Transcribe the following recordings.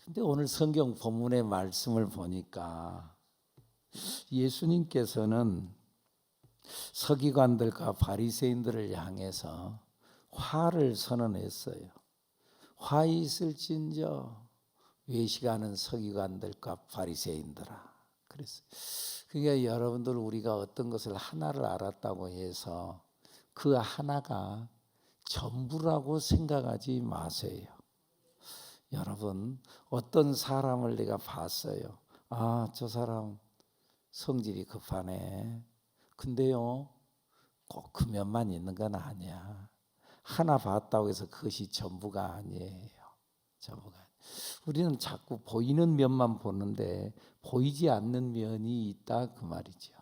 근데 오늘 성경 본문의 말씀을 보니까 예수님께서는 서기관들과 바리새인들을 향해서 화를 선언했어요. 화 있을진저 외식하는 서기관들과 바리새인들아. 그랬어요. 그러니까 여러분들 우리가 어떤 것을 하나를 알았다고 해서 그 하나가 전부라고 생각하지 마세요. 여러분 어떤 사람을 내가 봤어요. 아, 저 사람 성질이 급하네. 근데요 꼭 그 면만 있는 건 아니야. 하나 봤다고 해서 그것이 전부가 아니에요. 전부가. 우리는 자꾸 보이는 면만 보는데 보이지 않는 면이 있다 그 말이죠.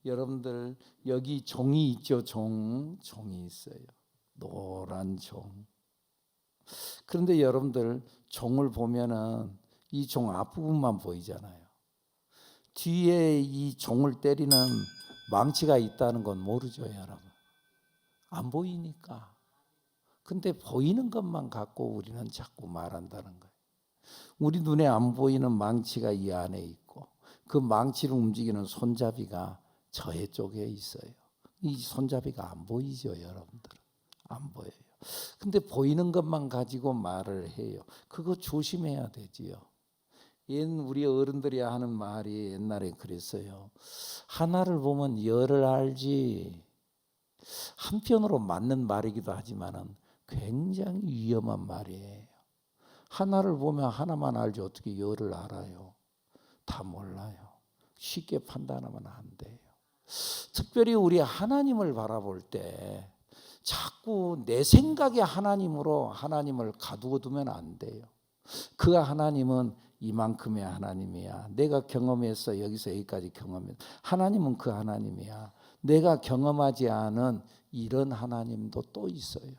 여러분들 여기 종이 있죠. 종이 있어요. 노란 종. 그런데 여러분들 종을 보면은 이 종 앞부분만 보이잖아요. 뒤에 이 종을 때리는 망치가 있다는 건 모르죠, 여러분. 안 보이니까. 근데 보이는 것만 갖고 우리는 자꾸 말한다는 거예요. 우리 눈에 안 보이는 망치가 이 안에 있고 그 망치를 움직이는 손잡이가 저의 쪽에 있어요. 이 손잡이가 안 보이죠, 여러분들. 안 보여요. 근데 보이는 것만 가지고 말을 해요. 그거 조심해야 되지요. 우리 어른들이 하는 말이 옛날에 그랬어요. 하나를 보면 열을 알지. 한편으로 맞는 말이기도 하지만은 굉장히 위험한 말이에요. 하나를 보면 하나만 알지 어떻게 열을 알아요? 다 몰라요. 쉽게 판단하면 안 돼요. 특별히 우리 하나님을 바라볼 때 자꾸 내 생각의 하나님으로 하나님을 가두어 두면 안 돼요. 그 하나님은 이만큼의 하나님이야. 내가 경험했어. 여기서 여기까지 경험했어. 하나님은 그 하나님이야. 내가 경험하지 않은 이런 하나님도 또 있어요.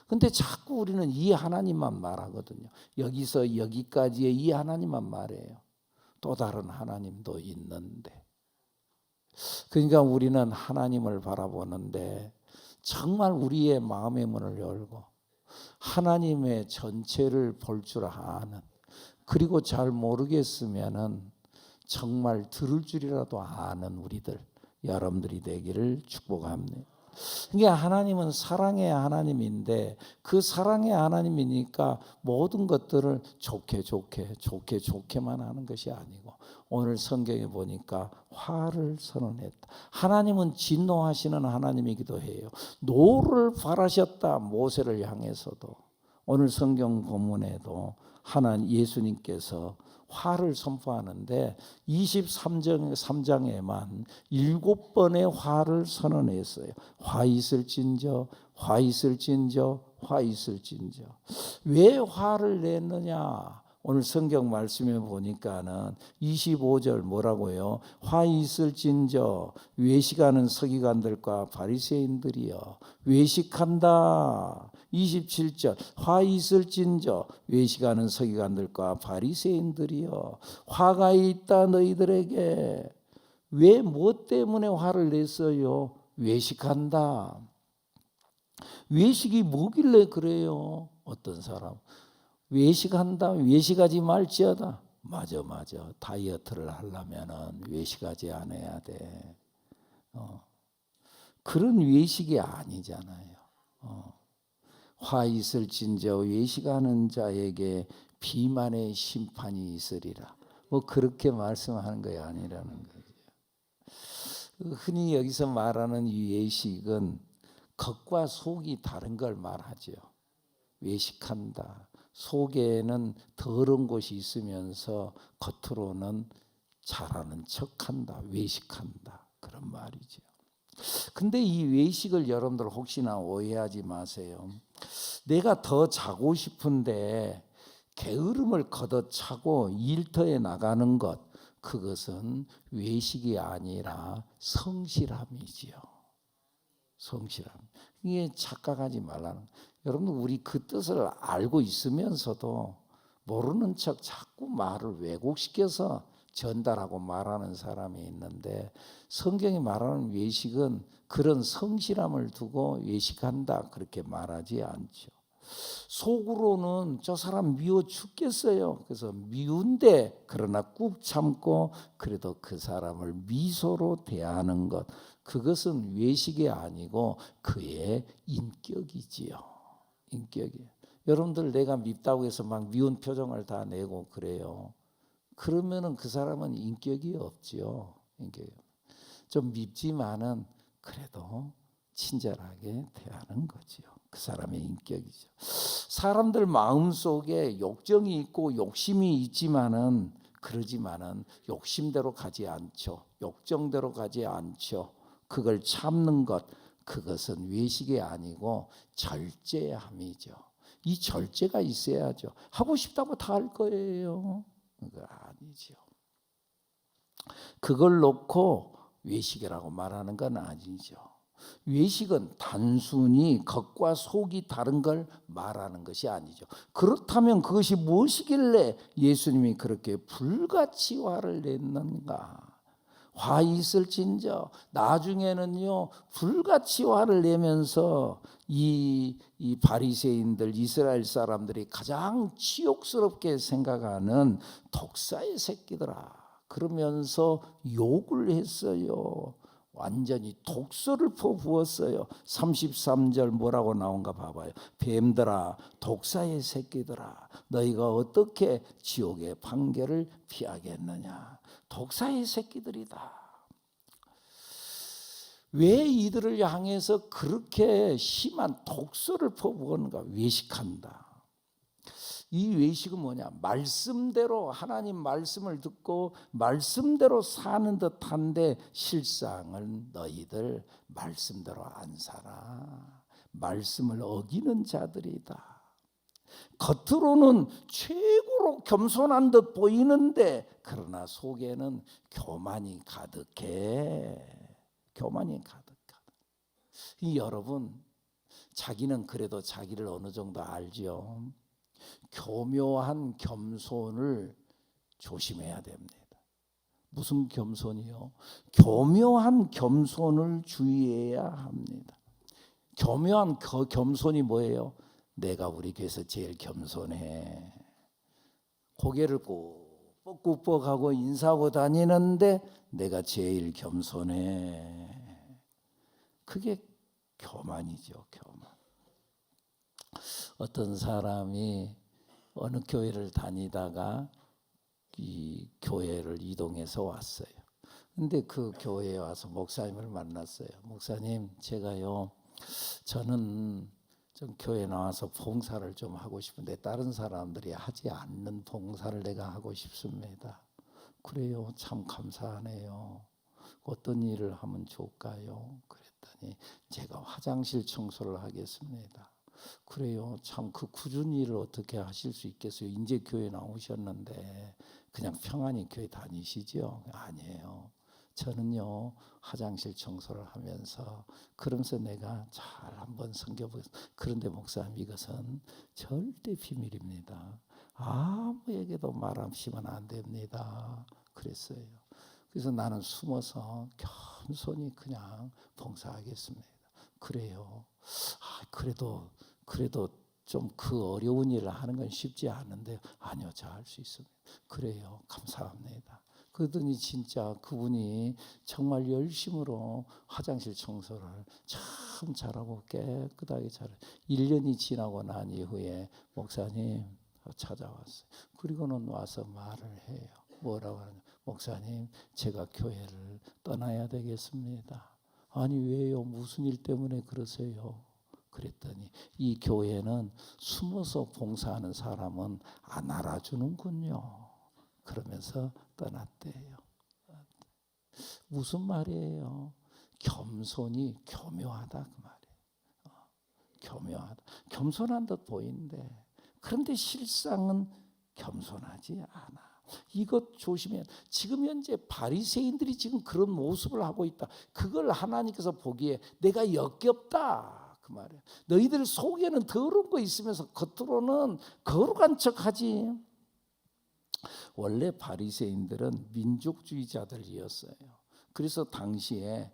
근데 자꾸 우리는 이 하나님만 말하거든요. 여기서 여기까지의 이 하나님만 말해요. 또 다른 하나님도 있는데. 그러니까 우리는 하나님을 바라보는데 정말 우리의 마음의 문을 열고 하나님의 전체를 볼 줄 아는, 그리고 잘 모르겠으면은 정말 들을 줄이라도 아는 우리들 여러분들이 되기를 축복합니다. 그러니까 하나님은 사랑의 하나님인데 그 사랑의 하나님이니까 모든 것들을 좋게만 하는 것이 아니고 오늘 성경에 보니까 화를 선언했다. 하나님은 진노하시는 하나님이기도 해요. 노를 바라셨다. 모세를 향해서도 오늘 성경 본문에도 하나님 예수님께서 화를 선포하는데 23장에만 7번의 화를 선언했어요. 화 있을진저, 화 있을진저, 화 있을진저. 왜 화를 냈느냐? 오늘 성경 말씀에 보니까는 25절 뭐라고요? 화 있을진저 외식하는 서기관들과 바리새인들이여 외식한다. 27절 화 있을진저 외식하는 서기관들과 바리새인들이여 화가 있다 너희들에게. 왜 뭐 때문에 화를 냈어요? 외식한다. 외식이 뭐길래 그래요? 어떤 사람 외식한다. 외식하지 말지어다. 맞아. 다이어트를 하려면은 외식하지 않아야 돼. 그런 외식이 아니잖아요. 화 있을진저 외식하는 자에게 비만의 심판이 있으리라. 뭐 그렇게 말씀하는 게 아니라는 거죠. 흔히 여기서 말하는 이 외식은 겉과 속이 다른 걸 말하죠. 외식한다. 속에는 더러운 것이 있으면서 겉으로는 잘하는 척한다. 외식한다. 그런 말이죠. 근데 이 외식을 여러분들 혹시나 오해하지 마세요. 내가 더 자고 싶은데 게으름을 걷어차고 일터에 나가는 것, 그것은 외식이 아니라 성실함이지요. 성실함. 이게 착각하지 말라는. 여러분 우리 그 뜻을 알고 있으면서도 모르는 척 자꾸 말을 왜곡시켜서 전달하고 말하는 사람이 있는데 성경이 말하는 외식은 그런 성실함을 두고 외식한다 그렇게 말하지 않죠. 속으로는 저 사람 미워 죽겠어요. 그래서 미운데 그러나 꾹 참고 그래도 그 사람을 미소로 대하는 것, 그것은 외식이 아니고 그의 인격이지요. 인격이에요. 여러분들 내가 밉다고 해서 막 미운 표정을 다 내고 그래요. 그러면은 그 사람은 인격이 없지요. 인격이. 좀 밉지만은 그래도 친절하게 대하는 거지요. 그 사람의 인격이죠. 사람들 마음속에 욕정이 있고 욕심이 있지만은 그러지만은 욕심대로 가지 않죠. 욕정대로 가지 않죠. 그걸 참는 것, 그것은 외식이 아니고 절제함이죠. 이 절제가 있어야죠. 하고 싶다고 다 할 거예요. 그거 아니죠. 그걸 놓고 외식이라고 말하는 건 아니죠. 외식은 단순히 겉과 속이 다른 걸 말하는 것이 아니죠. 그렇다면 그것이 무엇이길래 예수님이 그렇게 불같이 화를 냈는가? 화 있을진저 나중에는요 불같이 화를 내면서 이 바리새인들 이스라엘 사람들이 가장 치욕스럽게 생각하는 독사의 새끼들아 그러면서 욕을 했어요. 완전히 독소를 퍼부었어요. 33절 뭐라고 나온가 봐봐요. 뱀들아 독사의 새끼들아 너희가 어떻게 지옥의 판결을 피하겠느냐. 독사의 새끼들이다. 왜 이들을 향해서 그렇게 심한 독소를 퍼부었는가. 외식한다. 이 외식은 뭐냐? 말씀대로 하나님 말씀을 듣고 말씀대로 사는 듯한데 실상은 너희들 말씀대로 안 살아. 말씀을 어기는 자들이다. 겉으로는 최고로 겸손한 듯 보이는데 그러나 속에는 교만이 가득해. 교만이 가득하다. 여러분 자기는 그래도 자기를 어느 정도 알죠. 교묘한 겸손을 조심해야 됩니다. 무슨 겸손이요? 교묘한 겸손을 주의해야 합니다. 교묘한 겸손이 뭐예요? 내가 우리 교회에서 제일 겸손해. 고개를 꾹꾹뻑하고 인사하고 다니는데 내가 제일 겸손해. 그게 교만이죠. 교만. 어떤 사람이 어느 교회를 다니다가 이 교회를 이동해서 왔어요. 근데 그 교회에 와서 목사님을 만났어요. 목사님, 저는 좀 교회 나와서 봉사를 좀 하고 싶은데 다른 사람들이 하지 않는 봉사를 내가 하고 싶습니다. 그래요, 참 감사하네요. 어떤 일을 하면 좋을까요? 그랬더니 제가 화장실 청소를 하겠습니다. 그래요, 참 그 굳은 일을 어떻게 하실 수 있겠어요? 이제 교회 나오셨는데 그냥 평안히 교회 다니시죠? 아니에요. 저는요 화장실 청소를 하면서 그러면서 내가 잘 한번 섬겨보겠습니다. 그런데 목사님 이것은 절대 비밀입니다. 아무에게도 말하시면 안 됩니다. 그랬어요. 그래서 나는 숨어서 겸손히 그냥 봉사하겠습니다. 그래요. 그래도 좀 그 어려운 일을 하는 건 쉽지 않은데 아니요, 저 할 수 있습니다. 그래요, 감사합니다. 그러더니 진짜 그분이 정말 열심으로 화장실 청소를 참 잘하고 깨끗하게 잘해요. 1년이 지나고 난 이후에 목사님 찾아왔어요. 그리고는 와서 말을 해요. 뭐라고 하냐? 목사님, 제가 교회를 떠나야 되겠습니다. 아니 왜요? 무슨 일 때문에 그러세요? 그랬더니 이 교회는 숨어서 봉사하는 사람은 안 알아주는군요. 그러면서 떠났대요. 무슨 말이에요? 겸손이 교묘하다 그 말이에요. 교묘하다. 겸손한 듯 보이는데 그런데 실상은 겸손하지 않아. 이것 조심해야. 지금 현재 바리새인들이 지금 그런 모습을 하고 있다. 그걸 하나님께서 보기에 내가 역겹다 그 말이에요. 너희들 속에는 더러운 거 있으면서 겉으로는 거룩한 척하지. 원래 바리새인들은 민족주의자들이었어요. 그래서 당시에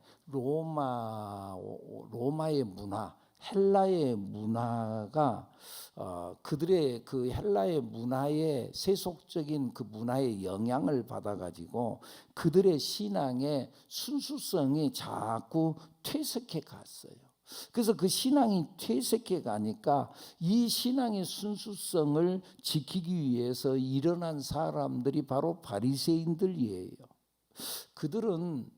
로마의 문화, 헬라의 문화가 그들의 그 헬라의 문화의 세속적인 그 문화의 영향을 받아가지고 그들의 신앙의 순수성이 자꾸 퇴색해 갔어요. 그래서 그 신앙이 퇴색해 가니까 이 신앙의 순수성을 지키기 위해서 일어난 사람들이 바로 바리새인들이에요. 그들은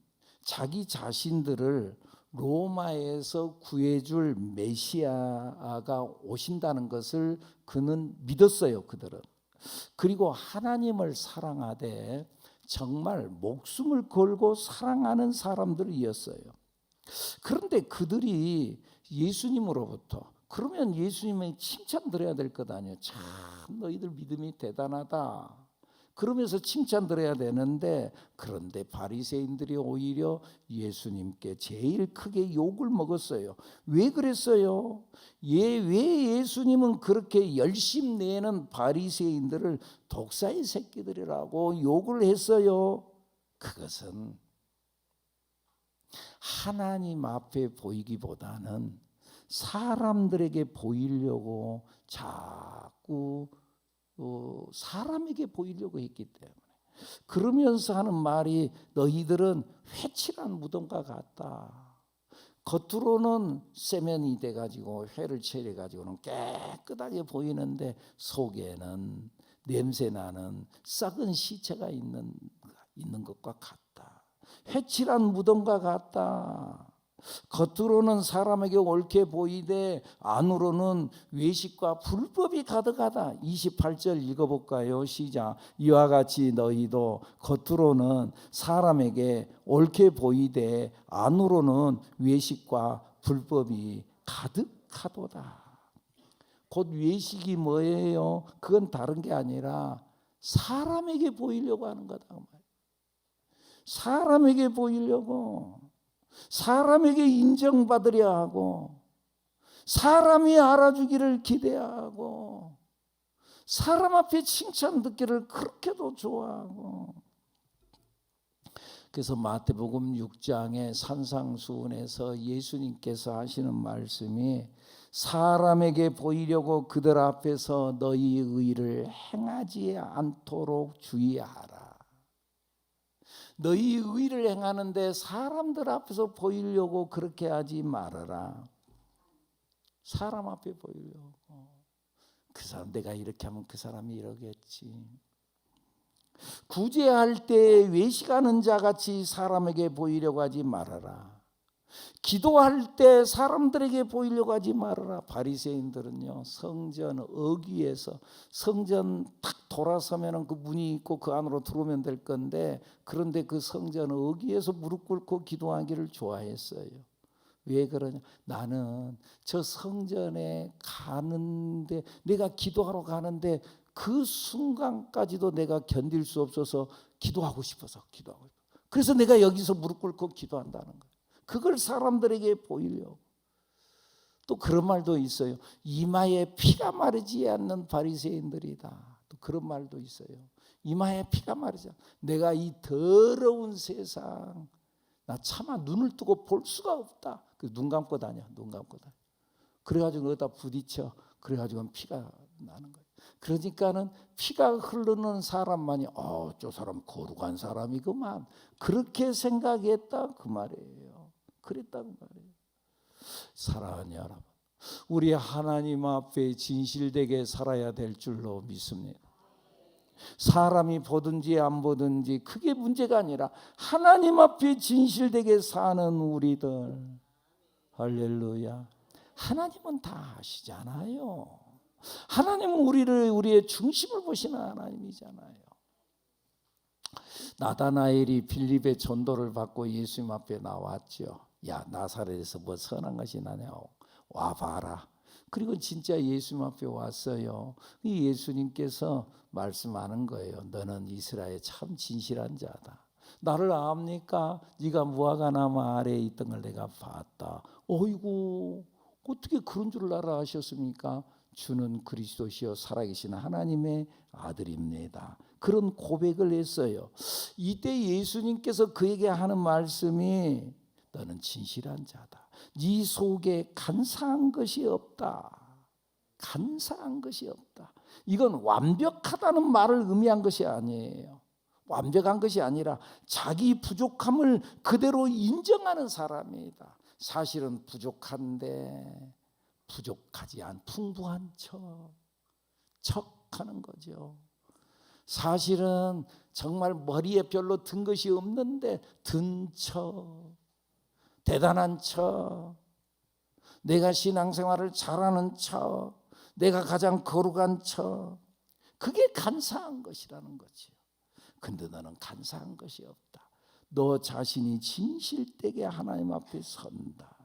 자기 자신들을 로마에서 구해줄 메시아가 오신다는 것을 그는 믿었어요. 그들은. 그리고 하나님을 사랑하되 정말 목숨을 걸고 사랑하는 사람들이었어요. 그런데 그들이 예수님으로부터, 그러면 예수님의 칭찬 들어야 될 것 아니에요. 참 너희들 믿음이 대단하다 그러면서 칭찬 들어야 되는데, 그런데 바리새인들이 오히려 예수님께 제일 크게 욕을 먹었어요. 왜 그랬어요? 왜 예수님은 그렇게 열심 내는 바리새인들을 독사의 새끼들이라고 욕을 했어요? 그것은 하나님 앞에 보이기보다는 사람들에게 보이려고 자꾸 사람에게 보이려고 했기 때문에, 그러면서 하는 말이 너희들은 회칠한 무덤과 같다. 겉으로는 세면이 돼가지고 회를 칠해가지고는 깨끗하게 보이는데 속에는 냄새나는 썩은 시체가 있는 것과 같다. 회칠한 무덤과 같다. 겉으로는 사람에게 옳게 보이되 안으로는 외식과 불법이 가득하다. 28절 읽어볼까요? 시작. 이와 같이 너희도 겉으로는 사람에게 옳게 보이되 안으로는 외식과 불법이 가득하도다. 곧 외식이 뭐예요? 그건 다른 게 아니라 사람에게 보이려고 하는 거다. 사람에게 보이려고, 사람에게 인정받으려 하고, 사람이 알아주기를 기대하고, 사람 앞에 칭찬 듣기를 그렇게도 좋아하고. 그래서 마태복음 6장의 산상수훈에서 예수님께서 하시는 말씀이 사람에게 보이려고 그들 앞에서 너희 의를 행하지 않도록 주의하라. 너희 의를 행하는데 사람들 앞에서 보이려고 그렇게 하지 말아라. 사람 앞에 보이려고. 그 사람 내가 이렇게 하면 그 사람이 이러겠지. 구제할 때 외식하는 자같이 사람에게 보이려고 하지 말아라. 기도할 때 사람들에게 보이려고 하지 말아라. 바리새인들은요, 성전 어귀에서 성전 탁 돌아서면 그 문이 있고 그 안으로 들어오면 될 건데, 그런데 그 성전 어귀에서 무릎 꿇고 기도하기를 좋아했어요. 왜 그러냐? 나는 저 성전에 가는데, 내가 기도하러 가는데 그 순간까지도 내가 견딜 수 없어서 기도하고 싶어서 기도하고 싶어. 그래서 내가 여기서 무릎 꿇고 기도한다는 거예요. 그걸 사람들에게 보이려고. 또 그런 말도 있어요. 이마에 피가 마르지 않는 바리새인들이다. 또 그런 말도 있어요. 이마에 피가 마르지 않아. 내가 이 더러운 세상 나 차마 눈을 뜨고 볼 수가 없다. 그래서 눈 감고 다녀. 눈 감고 다녀. 그래가지고 어디다 부딪혀. 그래가지고 피가 나는 거예요. 그러니까는 피가 흐르는 사람만이 저 사람 거룩한 사람이구만, 그렇게 생각했다 그 말이에요. 그랬다고 말이에요. 사랑하는 여러분, 우리 하나님 앞에 진실되게 살아야 될 줄로 믿습니다. 사람이 보든지 안 보든지 그게 문제가 아니라 하나님 앞에 진실되게 사는 우리들, 할렐루야. 하나님은 다 아시잖아요. 하나님은 우리의 중심을 보시는 하나님이잖아요. 나다나엘이 빌립의 전도를 받고 예수님 앞에 나왔죠. 야, 나사렛에서 뭐 선한 것이 나냐, 와봐라. 그리고 진짜 예수님 앞에 왔어요. 예수님께서 말씀하는 거예요. 너는 이스라엘 참 진실한 자다. 나를 압니까? 네가 무화과나무 아래에 있던 걸 내가 봤다. 어이구, 어떻게 그런 줄 알아하셨습니까? 주는 그리스도시요 살아계신 하나님의 아들입니다. 그런 고백을 했어요. 이때 예수님께서 그에게 하는 말씀이 너는 진실한 자다. 네 속에 간사한 것이 없다. 간사한 것이 없다. 이건 완벽하다는 말을 의미한 것이 아니에요. 완벽한 것이 아니라 자기 부족함을 그대로 인정하는 사람이다. 사실은 부족한데 부족하지 않은 풍부한 척하는 거죠. 사실은 정말 머리에 별로 든 것이 없는데 든 척, 대단한 척, 내가 신앙생활을 잘하는 척, 내가 가장 거룩한 척, 그게 간사한 것이라는 거지요. 근데 너는 간사한 것이 없다. 너 자신이 진실되게 하나님 앞에 선다.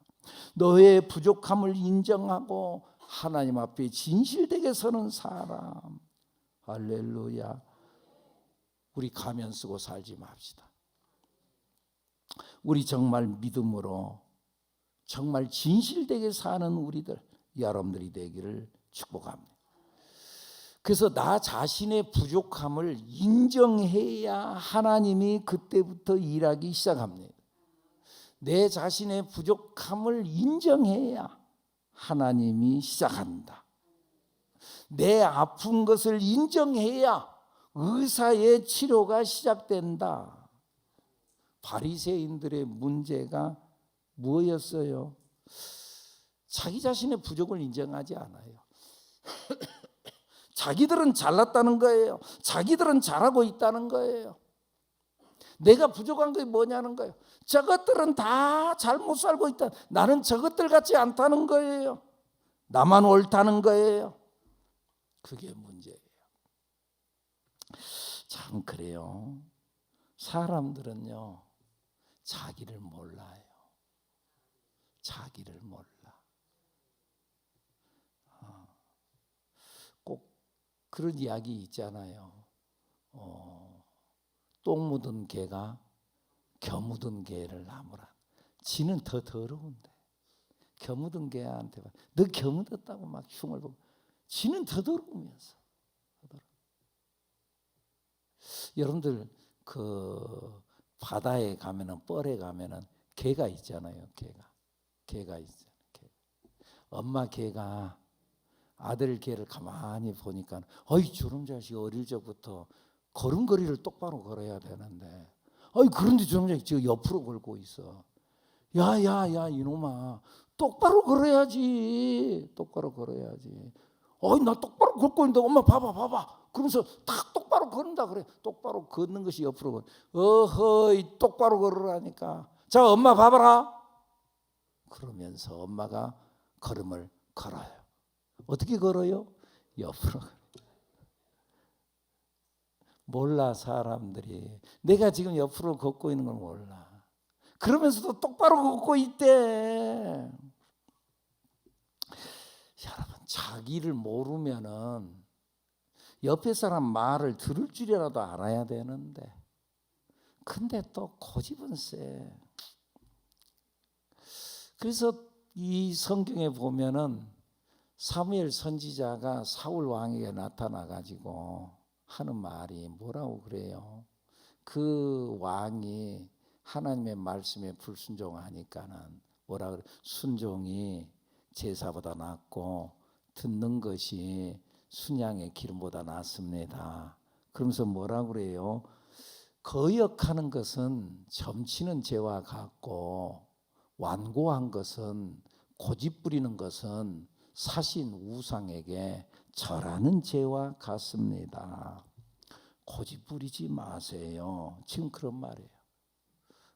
너의 부족함을 인정하고 하나님 앞에 진실되게 서는 사람. 할렐루야. 우리 가면 쓰고 살지 맙시다. 우리 정말 믿음으로 정말 진실되게 사는 우리들, 여러분들이 되기를 축복합니다. 그래서 나 자신의 부족함을 인정해야 하나님이 그때부터 일하기 시작합니다. 내 자신의 부족함을 인정해야 하나님이 시작한다. 내 아픈 것을 인정해야 의사의 치료가 시작된다. 바리새인들의 문제가 뭐였어요? 자기 자신의 부족을 인정하지 않아요. 자기들은 잘났다는 거예요. 자기들은 잘하고 있다는 거예요. 내가 부족한 게 뭐냐는 거예요. 저것들은 다 잘못 살고 있다. 나는 저것들 같지 않다는 거예요. 나만 옳다는 거예요. 그게 문제예요. 참 그래요. 사람들은요, 자기를 몰라요. 자기를 몰라. 꼭 그런 이야기 있잖아요. 똥 묻은 개가 겨 묻은 개를 나무라. 지는 더 더러운데 겨 묻은 개한테 너 겨 묻었다고 막 흉을 보고, 지는 더 더러우면서. 여러분들 그 바다에 가면은, 뻘에 가면은 개가 있잖아요. 개가 있잖아요. 엄마 개가 아들 개를 가만히 보니까, 어이 저런 자식이 어릴 적부터 걸음걸이를 똑바로 걸어야 되는데, 어이 그런데 저런 자식이 지금 옆으로 걸고 있어. 야야야 이놈아, 똑바로 걸어야지. 똑바로 걸어야지. 어이 나 똑바로 걷고 있는데 엄마 봐봐. 그러면서 딱 똑바로 걸는다 그래. 똑바로 걷는 것이 옆으로 걸어. 어허이 똑바로 걸으라니까. 자 엄마 봐봐라. 그러면서 엄마가 걸음을 걸어요. 어떻게 걸어요? 옆으로. 몰라 사람들이. 내가 지금 옆으로 걷고 있는 걸 몰라. 그러면서도 똑바로 걷고 있대. 여러분 자기를 모르면은 옆에 사람 말을 들을 줄이라도 알아야 되는데, 근데 또 고집은 세. 그래서 이 성경에 보면은 사무엘 선지자가 사울 왕에게 나타나 가지고 하는 말이 뭐라고 그래요? 그 왕이 하나님의 말씀에 불순종하니까는 뭐라 그래? 순종이 제사보다 낫고 듣는 것이 순양의 기름보다 낫습니다. 그러면서 뭐라 그래요? 거역하는 것은 점치는 죄와 같고, 완고한 것은, 고집 부리는 것은 사신 우상에게 절하는 죄와 같습니다. 고집 부리지 마세요. 지금 그런 말이에요.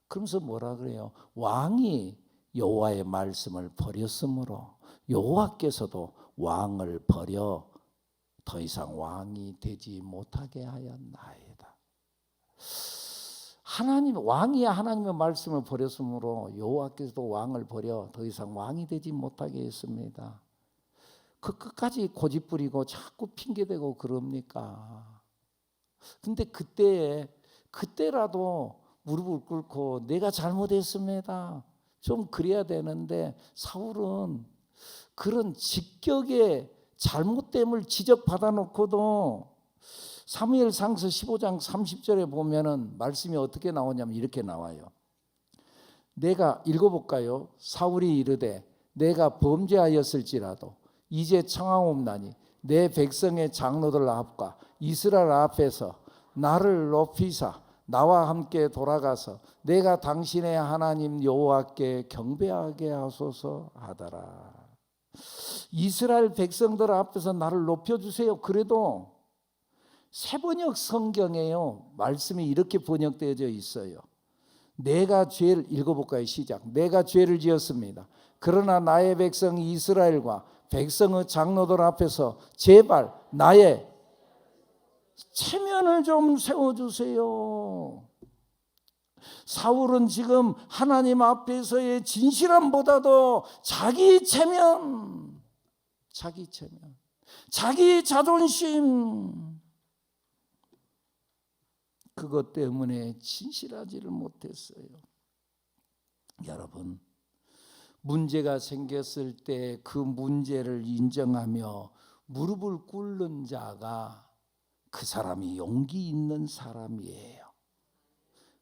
그러면서 뭐라 그래요? 왕이 여호와의 말씀을 버렸으므로 여호와께서도 왕을 버려 더 이상 왕이 되지 못하게 하였나이다. 왕이 하나님의 말씀을 버렸으므로 여호와께서도 왕을 버려 더 이상 왕이 되지 못하게 했습니다. 그 끝까지 고집 부리고 자꾸 핑계대고 그럽니까? 근데 그때라도 무릎을 꿇고 내가 잘못했습니다. 좀 그래야 되는데, 사울은 그런 직격의 잘못됨을 지적받아 놓고도 사무엘상서 15장 30절에 보면은 말씀이 어떻게 나오냐면 이렇게 나와요. 내가 읽어볼까요? 사울이 이르되 내가 범죄하였을지라도 이제 청하옵나니 내 백성의 장로들 앞과 이스라엘 앞에서 나를 높이사 나와 함께 돌아가서 내가 당신의 하나님 여호와께 경배하게 하소서 하더라. 이스라엘 백성들 앞에서 나를 높여주세요. 그래도 새번역 성경에요, 말씀이 이렇게 번역되어져 있어요. 내가 죄를, 읽어볼까요? 시작. 내가 죄를 지었습니다. 그러나 나의 백성 이스라엘과 백성의 장로들 앞에서 제발 나의 체면을 좀 세워주세요. 사울은 지금 하나님 앞에서의 진실함보다도 자기 체면, 자기 자존심, 그것 때문에 진실하지를 못했어요. 여러분, 문제가 생겼을 때 그 문제를 인정하며 무릎을 꿇는 자가 그 사람이 용기 있는 사람이에요.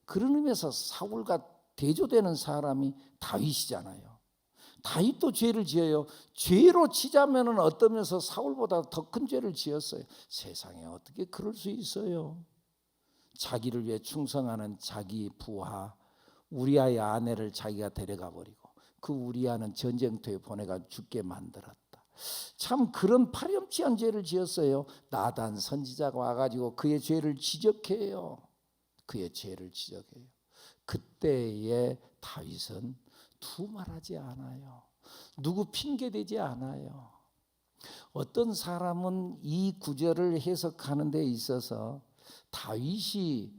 그런 의미에서 사울과 대조되는 사람이 다윗이잖아요. 다윗도 죄를 지어요. 죄로 치자면은 어떠면서 사울보다 더 큰 죄를 지었어요. 세상에 어떻게 그럴 수 있어요? 자기를 위해 충성하는 자기 부하 우리아의 아내를 자기가 데려가 버리고 그 우리아는 전쟁터에 보내가 죽게 만들었다. 참 그런 파렴치한 죄를 지었어요. 나단 선지자가 와가지고 그의 죄를 지적해요. 그때의 다윗은 두말하지 않아요. 누구 핑계대지 않아요. 어떤 사람은 이 구절을 해석하는 데 있어서 다윗이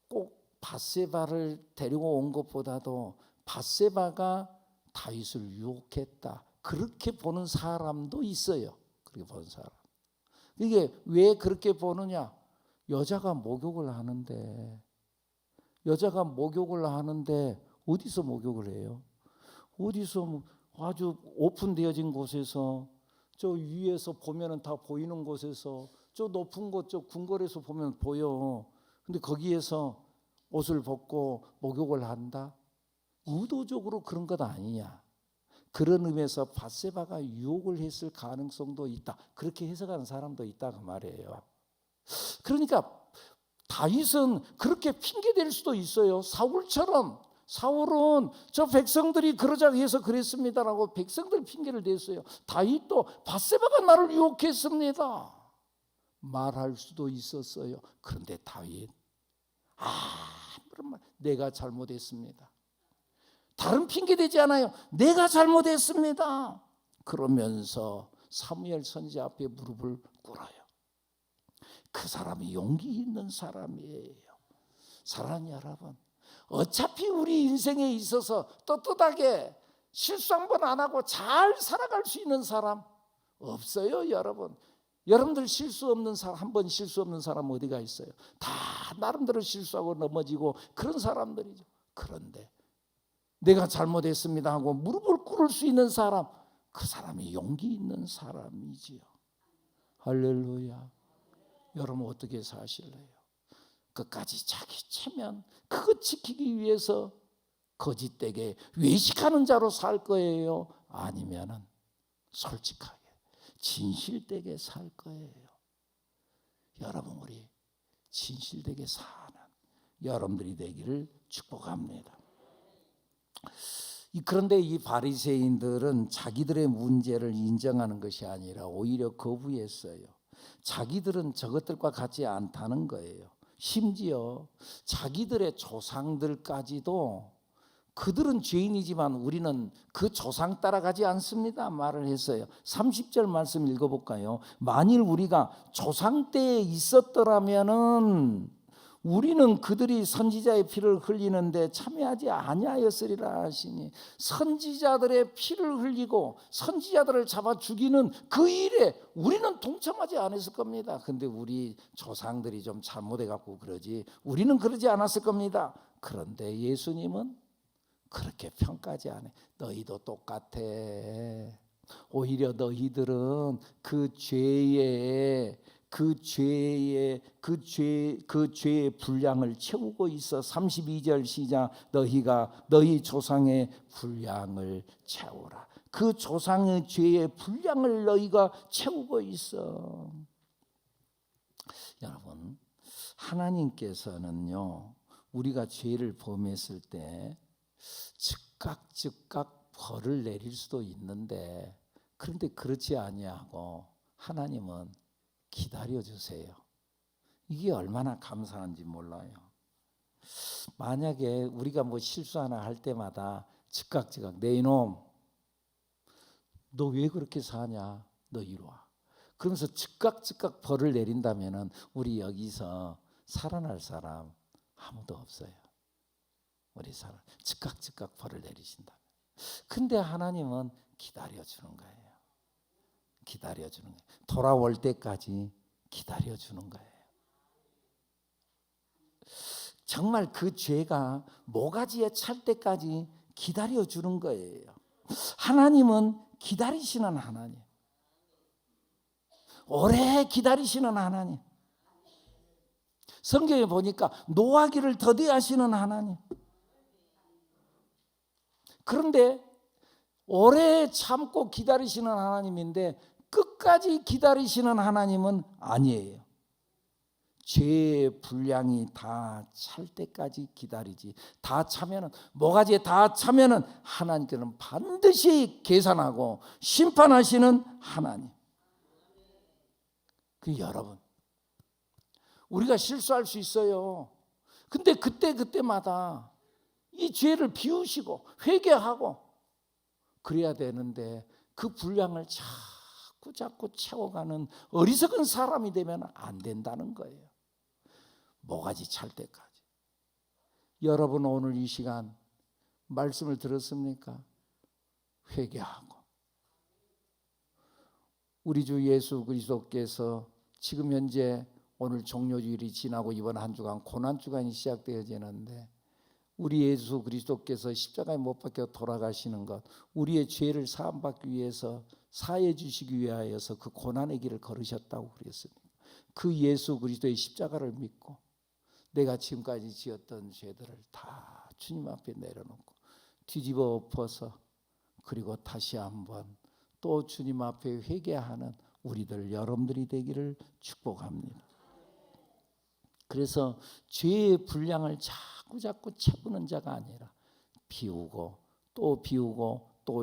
꼭 바세바를 데리고 온 것보다도 바세바가 다윗을 유혹했다, 그렇게 보는 사람도 있어요. 그렇게 보는 사람. 이게 왜 그렇게 보느냐? 여자가 목욕을 하는데 어디서 목욕을 해요? 어디서 아주 오픈되어진 곳에서, 저 위에서 보면은 다 보이는 곳에서, 저 높은 곳, 저 궁궐에서 보면 보여. 근데 거기에서 옷을 벗고 목욕을 한다? 의도적으로 그런 것 아니냐? 그런 의미에서 바세바가 유혹을 했을 가능성도 있다, 그렇게 해석하는 사람도 있다 그 말이에요. 그러니까 다윗은 그렇게 핑계댈 수도 있어요. 사울처럼. 사울은 저 백성들이 그러자고 해서 그랬습니다라고 백성들 핑계를 댔어요. 다윗도 바세바가 나를 유혹했습니다 말할 수도 있었어요. 그런데 다윗 아무런 말, 내가 잘못했습니다. 다른 핑계 대지 않아요. 내가 잘못했습니다. 그러면서 사무엘 선지자 앞에 무릎을 꿇어요. 그 사람이 용기 있는 사람이에요. 사랑하는 여러분, 어차피 우리 인생에 있어서 떳떳하게 실수 한 번 안 하고 잘 살아갈 수 있는 사람 없어요. 여러분들 실수 없는 사람, 한 번 실수 없는 사람 어디가 있어요? 다 나름대로 실수하고 넘어지고 그런 사람들이죠. 그런데 내가 잘못했습니다 하고 무릎을 꿇을 수 있는 사람, 그 사람이 용기 있는 사람이지요. 할렐루야. 여러분 어떻게 사실래요? 끝까지 자기 체면 그거 지키기 위해서 거짓되게 외식하는 자로 살 거예요? 아니면은 솔직하게 진실되게 살 거예요? 여러분, 우리 진실되게 사는 여러분들이 되기를 축복합니다. 그런데 이 바리새인들은 자기들의 문제를 인정하는 것이 아니라 오히려 거부했어요. 자기들은 저것들과 같지 않다는 거예요. 심지어 자기들의 조상들까지도 그들은 죄인이지만 우리는 그 조상 따라가지 않습니다 말을 했어요. 30절 말씀 읽어볼까요? 만일 우리가 조상 때에 있었더라면은 우리는 그들이 선지자의 피를 흘리는데 참여하지 아니하였으리라 하시니, 선지자들의 피를 흘리고 선지자들을 잡아 죽이는 그 일에 우리는 동참하지 않았을 겁니다. 근데 우리 조상들이 좀 잘못해 갖고 그러지 우리는 그러지 않았을 겁니다. 그런데 예수님은 그렇게 평가하지 않아요. 너희도 똑같아. 오히려 너희들은 그 죄에 그 죄의 분량을 채우고 있어. 32절 시작. 너희가 너희 조상의 분량을 채우라. 그 조상의 죄의 분량을 너희가 채우고 있어. 여러분, 하나님께서는요, 우리가 죄를 범했을 때 즉각 벌을 내릴 수도 있는데, 그런데 그렇지 아니하고 하나님은 기다려 주세요. 이게 얼마나 감사한지 몰라요. 만약에 우리가 뭐 실수 하나 할 때마다 즉각 내 이놈, 너 왜 그렇게 사냐? 너 이리 와. 그러면서 즉각 벌을 내린다면은 우리 여기서 살아날 사람 아무도 없어요. 우리 사람 즉각 벌을 내리신다. 근데 하나님은 기다려주는 거예요. 기다려주는 거예요. 돌아올 때까지 기다려주는 거예요. 정말 그 죄가 모가지에 찰 때까지 기다려주는 거예요. 하나님은 기다리시는 하나님, 오래 기다리시는 하나님. 성경에 보니까 노하기를 더디하시는 하나님. 그런데 오래 참고 기다리시는 하나님인데 끝까지 기다리시는 하나님은 아니에요. 죄의 분량이 다 찰 때까지 기다리지. 다 차면은, 모가지에 다 차면은 하나님께서는 반드시 계산하고 심판하시는 하나님. 그 여러분, 우리가 실수할 수 있어요. 근데 그때마다 이 죄를 비우시고 회개하고 그래야 되는데, 그 분량을 자꾸 채워가는 어리석은 사람이 되면 안 된다는 거예요. 모가지 찰 때까지. 여러분, 오늘 이 시간 말씀을 들었습니까? 회개하고, 우리 주 예수 그리스도께서 지금 현재 오늘 종료주일이 지나고 이번 한 주간 고난주간이 시작되어지는데, 우리 예수 그리스도께서 십자가에 못 박혀 돌아가시는 것, 우리의 죄를 사함받기 위해서, 사해 주시기 위하여서 그 고난의 길을 걸으셨다고 그랬습니다. 그 예수 그리스도의 십자가를 믿고 내가 지금까지 지었던 죄들을 다 주님 앞에 내려놓고 뒤집어 엎어서, 그리고 다시 한번 또 주님 앞에 회개하는 우리들 여러분들이 되기를 축복합니다. 그래서 죄의 분량을 자꾸 채우는 자가 아니라 비우고 또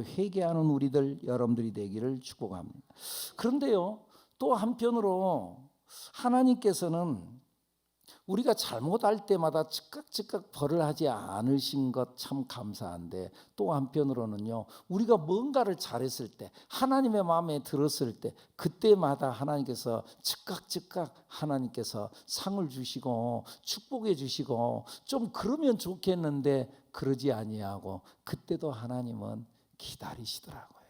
회개하는 우리들 여러분들이 되기를 축복합니다. 그런데요, 또 한편으로 하나님께서는 우리가 잘못할 때마다 즉각 벌을 하지 않으신 것 참 감사한데, 또 한편으로는요, 우리가 뭔가를 잘했을 때, 하나님의 마음에 들었을 때, 그때마다 하나님께서 즉각 하나님께서 상을 주시고 축복해 주시고, 좀 그러면 좋겠는데 그러지 아니하고 그때도 하나님은 기다리시더라고요.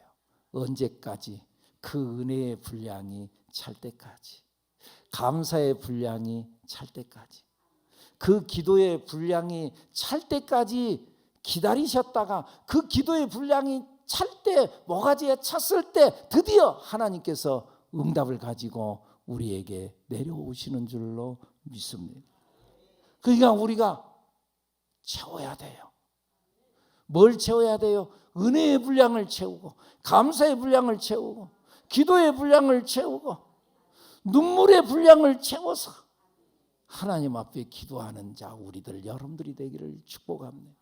언제까지? 그 은혜의 분량이 찰 때까지, 감사의 분량이 찰 때까지, 그 기도의 분량이 찰 때까지 기다리셨다가, 그 기도의 분량이 찰 때, 모가지에 찼을 때 드디어 하나님께서 응답을 가지고 우리에게 내려오시는 줄로 믿습니다. 그러니까 우리가 채워야 돼요. 뭘 채워야 돼요? 은혜의 분량을 채우고, 감사의 분량을 채우고, 기도의 분량을 채우고, 눈물의 분량을 채워서 하나님 앞에 기도하는 자 우리들 여러분들이 되기를 축복합니다.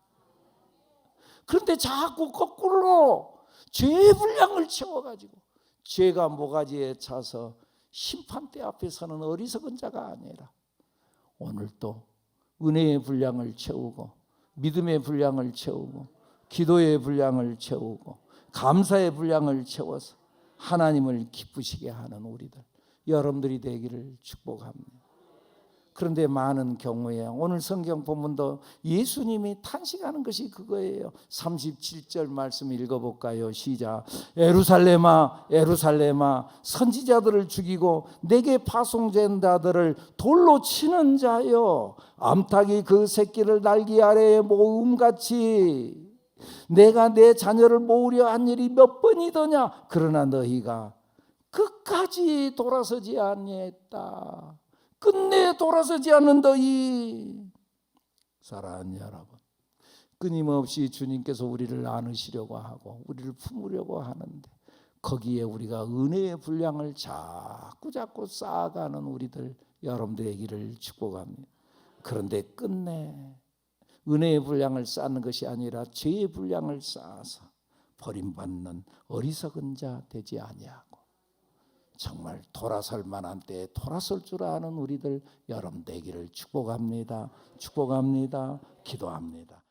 그런데 자꾸 거꾸로 죄의 분량을 채워가지고 죄가 모가지에 차서 심판대 앞에 서는 어리석은 자가 아니라, 오늘 또 은혜의 분량을 채우고, 믿음의 분량을 채우고, 기도의 분량을 채우고, 감사의 분량을 채워서 하나님을 기쁘시게 하는 우리들 여러분들이 되기를 축복합니다. 그런데 많은 경우에 오늘 성경 본문도 예수님이 탄식하는 것이 그거예요. 37절 말씀 읽어볼까요? 시작. 예루살렘아 예루살렘아, 선지자들을 죽이고 내게 파송된 자들을 돌로 치는 자여, 암탉이 그 새끼를 날개 아래에 모음같이 내가 내 자녀를 모으려 한 일이 몇 번이더냐. 그러나 너희가 끝까지 돌아서지 아니했다. 끝내 돌아서지 않는다이. 사랑하는 여러분, 끊임없이 주님께서 우리를 안으시려고 하고 우리를 품으려고 하는데 거기에 우리가 은혜의 분량을 자꾸 쌓아가는 우리들 여러분들의 길을 축복합니다. 그런데 끝내 은혜의 분량을 쌓는 것이 아니라 죄의 분량을 쌓아서 버림받는 어리석은 자 되지 아니하고 정말 돌아설 만한 때에 돌아설 줄 아는 우리들 여러분 되기를 축복합니다. 축복합니다. 기도합니다.